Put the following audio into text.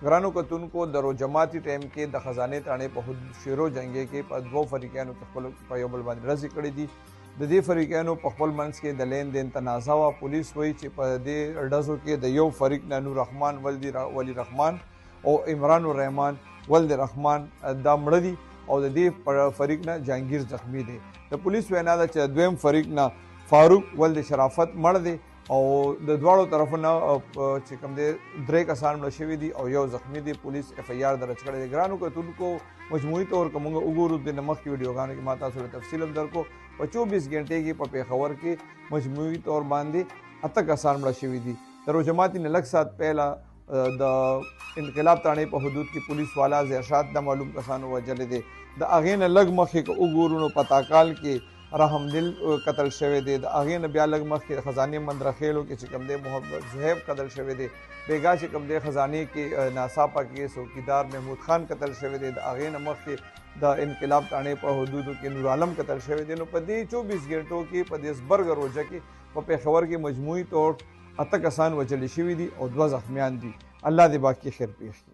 ګرانو کتونکو د روجماتي ټایم کې د خزانې تاڼې په حدود شیرو جنګې کې په دوو فریقانو کې خپل په یو بل باندې ډزې کړې دي. د دې فریقانو په خپل منځ کې د لین دین تنازع وه. پولیس وایي چې په دې ډزو کې د یو فریق نه نور رحمان ولی رحمان او عمران الرحمان ولد رحمان دا مړه دي او د دې فریق نه جهانگیر زخمی دی. د پولیس وینا ده چې د دویم فریق نه فاروق ولد شرافت مړ دی او د دواړو طرفونو چې کوم دی 3 کسان مړه شوي دي او یو زخمی دی. پولیس FIR درج کړی دی. ګرانو کتونکو مجموعي طور که موږ وګورو د مخکې ویډیوګانو کې ما تاسو ته تفصیل هم درکو. په 24 غنټې کې په پېښور کې مجموعي طور باندې 8 کسان مړه شوي دي. د روجماتي نه لږ ساعت پهله د انقلاب تاڼې په حدود کې پولیس والا ارشاد د معلوم کسانو وژلې دی. د هغې نه لږ مخکې که وګورو نو په تاکال کې رحمدل قتل شوی دی. د هغې نه بیا لږ مخکې خزانې مندرخیلو کې چې کوم دی محمد زهیب قتل شوی دی. بیګا چې کوم دی خزانې کې ناصاپه کې څوکیدار محمود خان قتل شوی دی. د هغې نه مخکې د انقلاب تاڼې په حدودو کې نور عالم قتل شوی دی. نو په دې 24 غنټو کې په دې زبرګه روژه کې په پېښور کې مجموعي طور 8 کسان وژل شوي دي او 2 زخمیان دي. الله دې باقي خیر پېښ کړي.